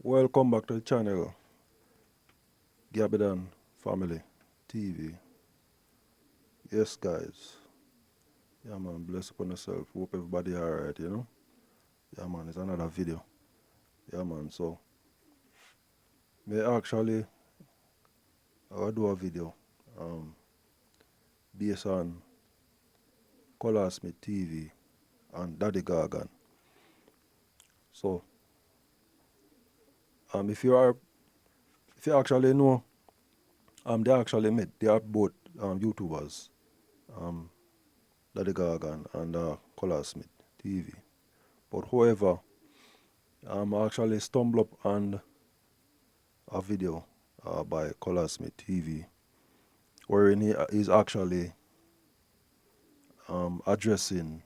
Welcome back to the channel, Gabidan Family TV. Yes, guys. Yeah, man, bless upon yourself. Hope everybody alright, you know? Yeah, man, it's another video. Yeah, man, so, may actually, I'll do a video based on Color Smith TV and Daddy Gargan. So, if you actually know, they actually met. They are both YouTubers, Daddy Gargan and Color Smith TV. But however, I actually stumbled up on a video by Color Smith TV wherein he is actually addressing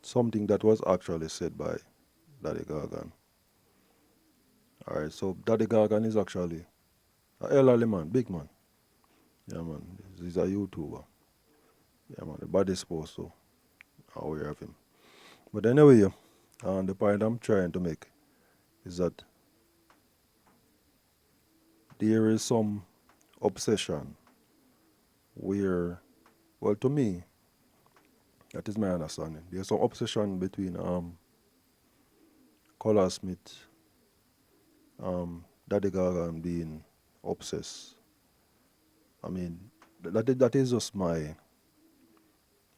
something that was actually said by Daddy Gargan. Alright, so Daddy Gargan is actually an elderly man, big man. Yeah, man, he's a YouTuber. Yeah, man, the body supposed to aware of him. But anyway, the point I'm trying to make is that there is some obsession where, well, to me, that is my understanding. There's some obsession between Color Smith, Daddy Gargan being obsessed. I mean, that is just my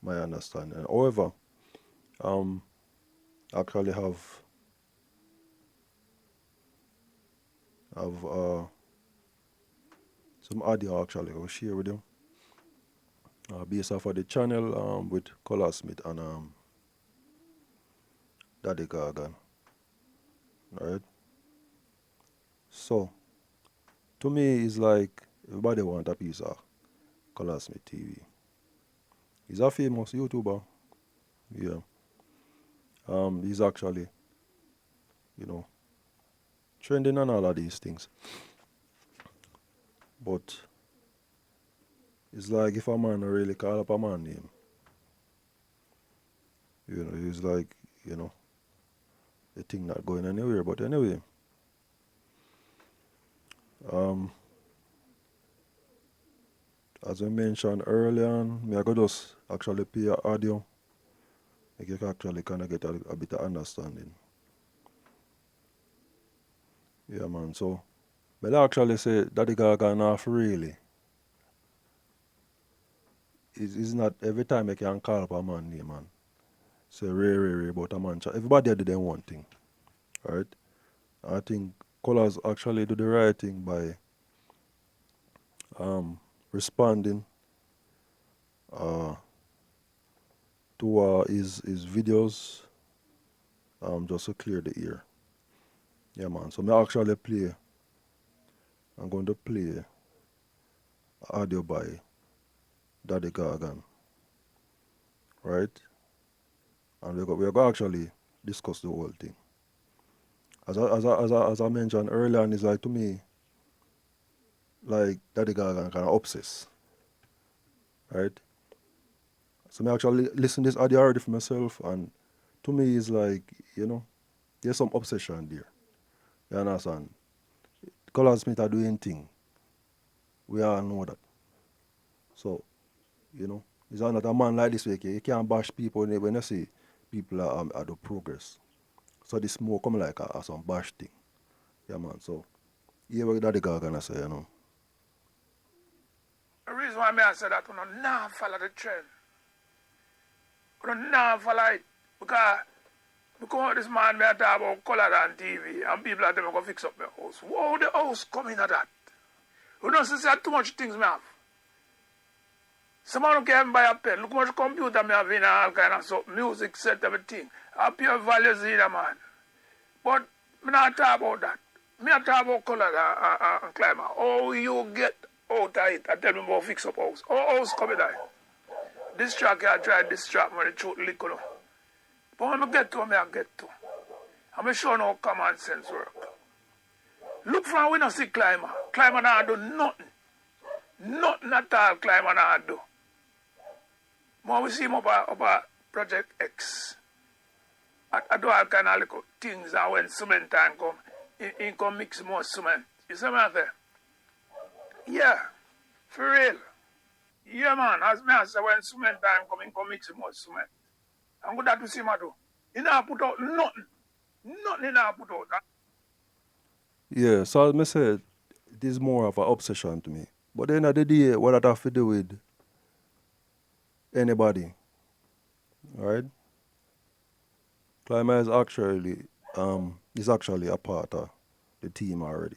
understanding. However, actually have some audio actually I'll share with you. Based off of the channel with Color Smith and Daddy Gargan. Alright? So, to me, it's like everybody want a piece of Color Smith TV. He's a famous YouTuber. Yeah. He's actually, you know, trending on all of these things. But it's like if a man really call up a man name, you know, he's like, you know, the thing not going anywhere. But anyway, as I mentioned earlier on, I could just actually play an audio. Like you can actually kind of get a bit of understanding. Yeah, man. So, but I actually say Daddy Gaga enough really. It's not every time I can call up a man name, man. Say rare, but a man. Everybody did them one thing, right? I think Colors actually do the right thing by responding to his videos just to clear the ear. Yeah, man. So I'm going to play audio by Daddy Gargan, right? And we're going to actually discuss the whole thing. As I mentioned earlier, and it's like to me, like Daddy Gargan kind of obsessed, right? So I actually listen to this audio already for myself, and to me, it's like, you know, there's some obsession there. You understand? Color Smith are doing thing. We all know that. So, you know, it's not a man like this way. You can't bash people when you see people are the progress. So this more come like a some bash thing. Yeah, man. So, yeah, what Daddy Gargan say, you know. The reason why I say that we don't now follow the trend. We don't now follow it. Because this man may talk about color on TV and people are going to fix up my house. Whoa, the house coming at that. We don't see too much things me have. Someone can buy a pen. Look how much computer me have in all kind of stuff. Music set, everything. I pure values in a man. But me not talk about that. Me not talk about color and climate. Oh, you get out of it. I tell me about fix up house. Oh, house coming there. This track I try this track when the truth liquor. But when I get to me, I get to. I'm sure no common sense work. Look from we don't see climber. Climber not do nothing. Nothing at all climber not do. When we see him up Project X. I do all kind of little things, and when cement time come, he come mix more cement. You see what I'm saying? Yeah, for real. Yeah, man. As me I say, when cement time come, he come mix more cement. I'm good at to see my do. He not put out nothing. Nothing he not put out. Yeah, so as I said, it is more of an obsession to me. But at the end of the day, what that have to do with anybody, right? Climber is actually a part of the team already.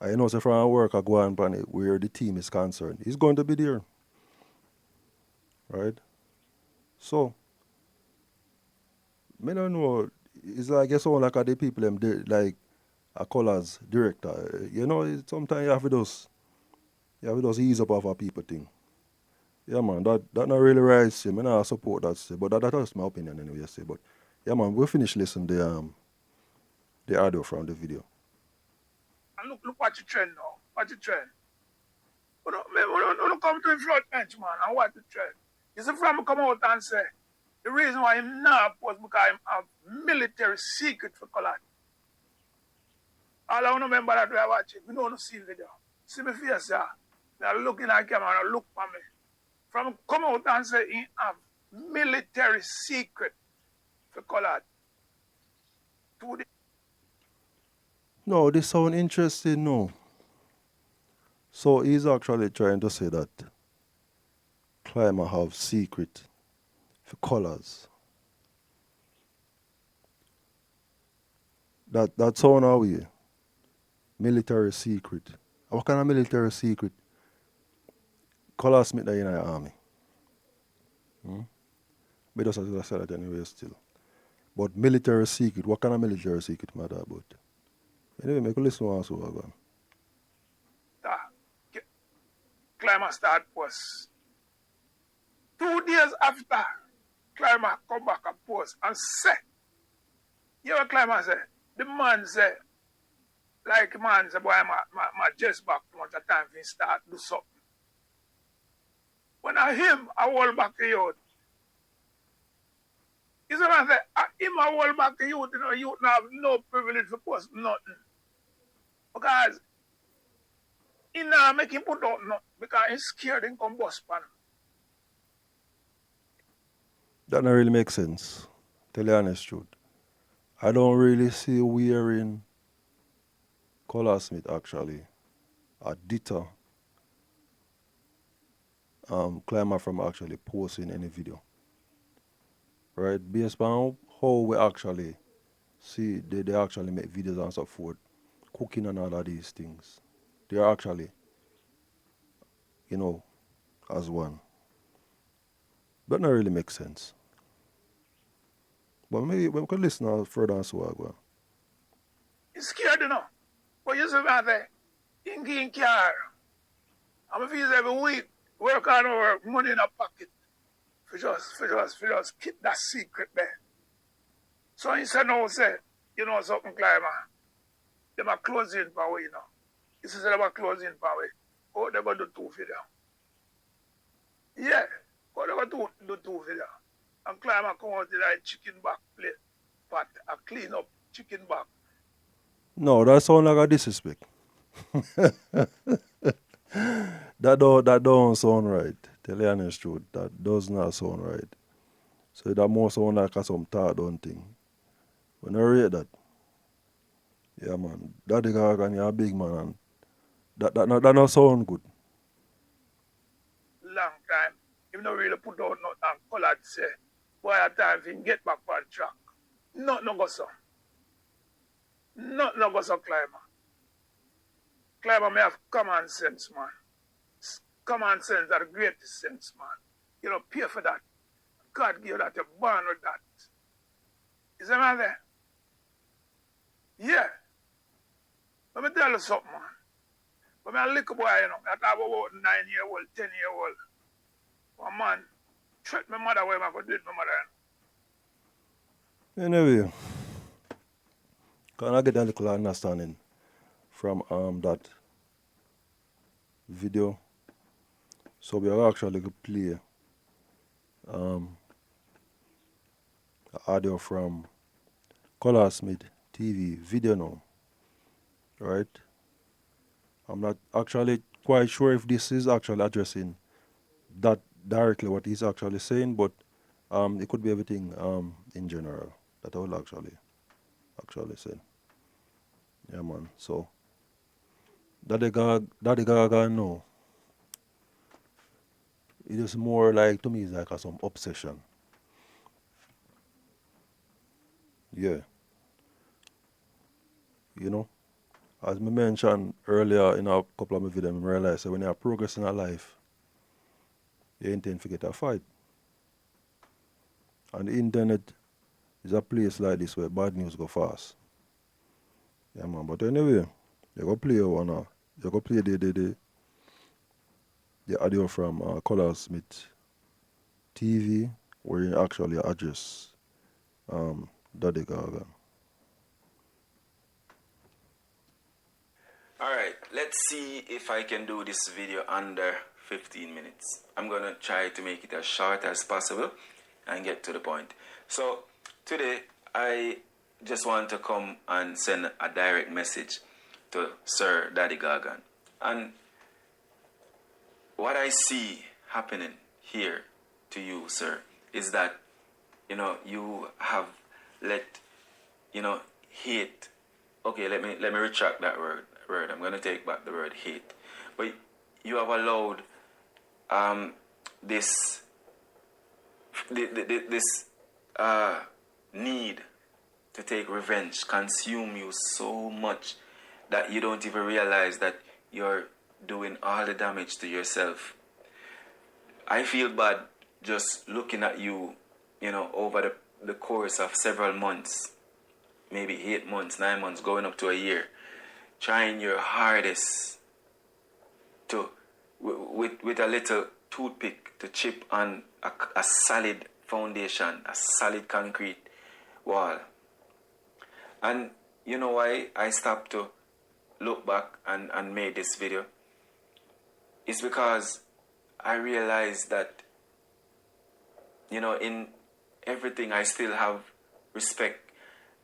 I know so from our work I go on pan it where the team is concerned. He's going to be there. Right? So me don't know. It's like you sound like the people them like a colours director. You know, sometimes you have to just ease up off a people thing. Yeah man, that not really right say. Me not support that say, but that's my opinion anyway say. But yeah man, we finish listening the audio from the video. And look what you trend now. What you trend. We don't come to the front bench, man, and what the trend. You see, from come out and say, the reason why him not was because him have military secret for color. All I remember that we are watching, we don't see the video. See me face, yeah. They are looking at camera and look for me. From come out and say he have military secret for color. No, this sound interesting, no. So he's actually trying to say that Climber have secret for colours. That sound away. Military secret. What kind of military secret? Colours smith that in the army. But just as I said that anyway still. But military secret, what kind of military secret matter about? Anyway, make a listen also again. Climber start post. 2 days after, Climber come back and post and say, you know what Climber say? The man say, like man say, boy, my just back much of time he start do something. When I him, I hold back the youth. You see what I say? Him, I hold back the youth, youth have no privilege to post nothing. Because he not make him put out nothing because he's scared him come bust pan. That don't really make sense. Tell you the honest truth. I don't really see wearing Colorsmith actually a deter Climber from actually posting any video. Right? Based on how we actually see they actually make videos and so forth, cooking and all of these things. They are actually, as one. That not really make sense. But maybe we could listen further and so on. He's scared, But you see what I say? He in car. I'm a fees every week. Work on our money in a pocket. For just keep that secret there. So he said, no, say, something, Climber. They are closing power, He said, they are closing power. Oh, they're going to do 2 video. Yeah. Oh, they're going to do 2 video. And Climber come out with like chicken back plate. Pot, a clean up chicken back. No, that sounds like a disrespect. That don't sound right. Tell you the honest truth. That does not sound right. So that more sound like some thought done thing. When I read that, yeah man, that the guy you're a big man and that not sound good. Long time. He don't really put out nothing and colored say, boy, at times he get back on track. Nothing no go so. Nothing no go so, Climber. Climber may have common sense, man. Common sense are the greatest sense, man. Pay for that. God give you that, you're born with that. Is that man there? Yeah. Let me tell you something, man. When I'm a little boy, I talk about 9-year-old, 10-year-old. One man, treat my mother where I could do it, my mother. Anyway, can I get a little understanding from that video? So we are actually going to play audio from Color Smith TV video now, right? I'm not actually quite sure if this is actually addressing that directly what he's actually saying, but it could be everything in general that I will actually say. Yeah, man. So Daddy Gaga, no, it is more like, to me, it's like some obsession. Yeah, you know. As I mentioned earlier in a couple of my videos, I realize that when you are progressing in life, you intend to get a fight. And the internet is a place like this where bad news go fast. Yeah, man. But anyway, you go play one. You go play the audio from Color Smith TV, where you actually address Daddy Gaga. Alright, let's see if I can do this video under 15 minutes. I'm gonna try to make it as short as possible and get to the point. So, today I just want to come and send a direct message to Sir Daddy Gaga. And what I see happening here to you, sir, is that, you have let, hate. Okay, let me retract that word. I'm gonna take back the word hate. But you have allowed this this need to take revenge consume you so much that you don't even realize that you're doing all the damage to yourself. I feel bad just looking at you, over the course of several months, maybe 8 months, 9 months, going up to a year, trying your hardest to, with a little toothpick, to chip on a solid foundation, a solid concrete wall. And you know why I stopped to look back and made this video? It's because I realized that, in everything I still have respect.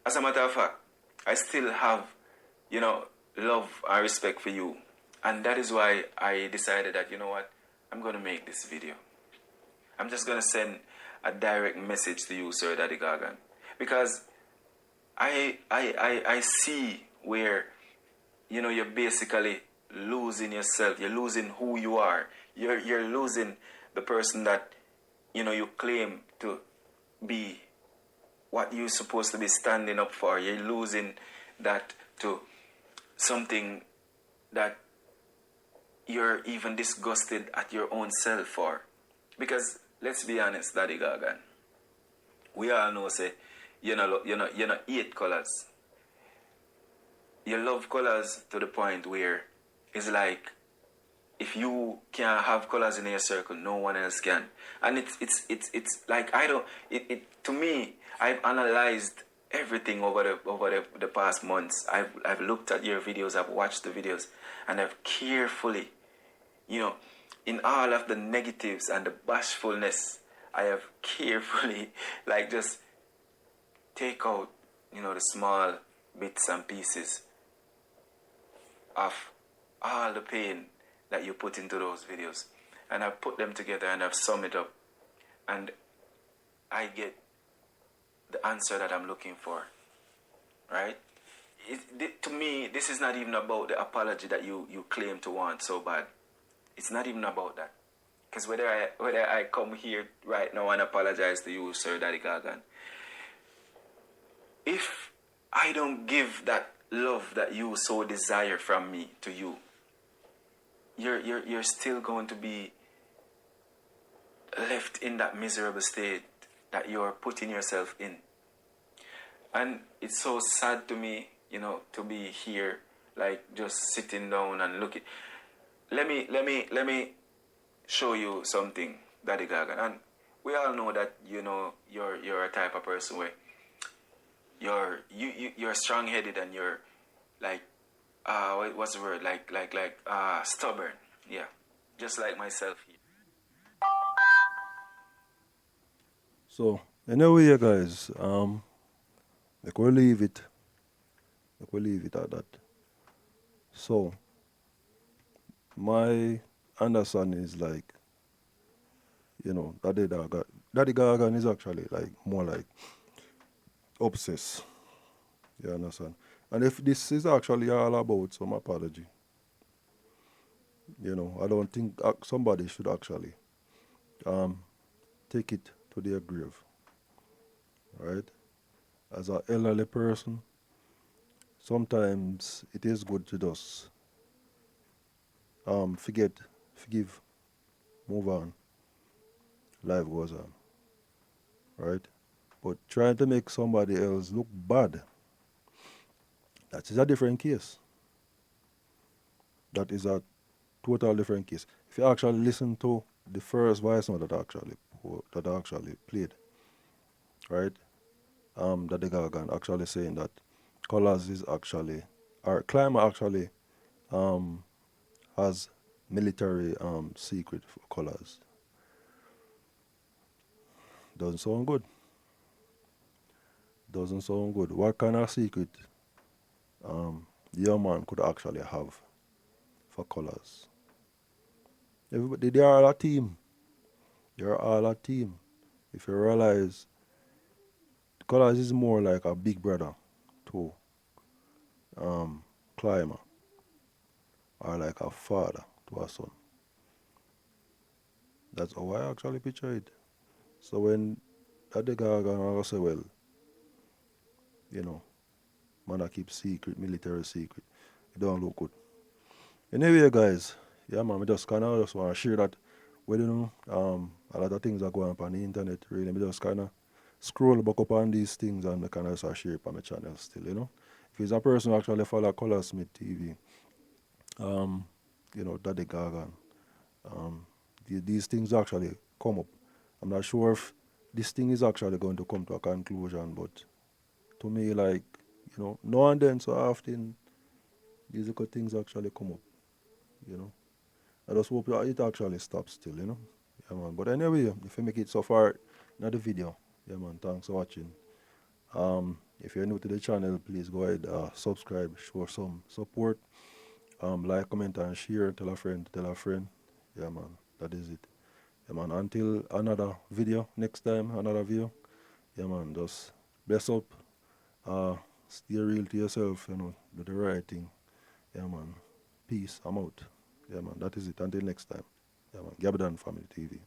As a matter of fact, I still have, love and respect for you. And that is why I decided that, I'm going to make this video. I'm just going to send a direct message to you, Sir Daddy Gaga. Because I see where, you're basically losing yourself. You're losing who you are. You're losing the person that, you claim to be, what you're supposed to be standing up for. You're losing that to something that you're even disgusted at your own self for. Because let's be honest, Daddy Gaga, we all know, say, you hate colors. You love colors to the point where it's like, if you can't have colors in your circle, no one else can. And it's like, I don't, to me, I've analyzed everything over the past months. I've looked at your videos, I've watched the videos, and I've carefully, in all of the negatives and the bashfulness, I have carefully, like, just take out, the small bits and pieces of all the pain that you put into those videos. And I've put them together and I've summed it up. And I get the answer that I'm looking for. Right? To me, this is not even about the apology that you claim to want so bad. It's not even about that. Because whether I come here right now and apologize to you, Sir Daddy Gaga, if I don't give that love that you so desire from me to you, you're still going to be left in that miserable state that you're putting yourself in. And it's so sad to me, to be here, like, just sitting down and looking. Let me show you something, Daddy Gaga. And we all know that, you're a type of person where you're strong-headed and you're like, what's the word? Like stubborn. Yeah, just like myself here. So Anyway, yeah, guys, like we'll leave it. Like we'll leave it at that. So my understanding is like, Daddy Gaga is actually like more like obsessed. You understand? And if this is actually all about some apology, I don't think somebody should actually take it to their grave, right? As an elderly person, sometimes it is good to just forget, forgive, move on, life goes on, right? But trying to make somebody else look bad, that is a different case. That is a total different case. If you actually listen to the first voice note that I actually played, right? That the Gagan actually saying that colors is actually, or climate actually has military secret for colors. Doesn't sound good. Doesn't sound good. What kind of secret your man could actually have for colors? Everybody, they are all a team. They're all a team. If you realize, colors is more like a big brother to climber, or like a father to a son. That's how I actually picture it. So when that the guy gonna say, well, you know, man, I keep secret, military secret, it don't look good. Anyway, guys, yeah, man, I just want to share that. Well, a lot of things are going up on the internet, really. I just kind of scroll back up on these things and I kind of just share it on my channel still. If it's a person who actually follow Colorsmith TV, Daddy Gaga, these things actually come up. I'm not sure if this thing is actually going to come to a conclusion, but to me, like, now and then, so often, these good things actually come up, you know. I just hope that it actually stops still. Yeah, man. But anyway, if you make it so far, another video, yeah, man, thanks for watching. If you're new to the channel, please go ahead, subscribe, show some support, like, comment, and share, tell a friend, Yeah, man, that is it. Yeah, man, until another video, next time, another video, yeah, man, just bless up, stay real to yourself, do the right thing. Yeah, man, peace, I'm out. Yeah, man, that is it. Until next time. Yeah, man, Gabadan Family TV.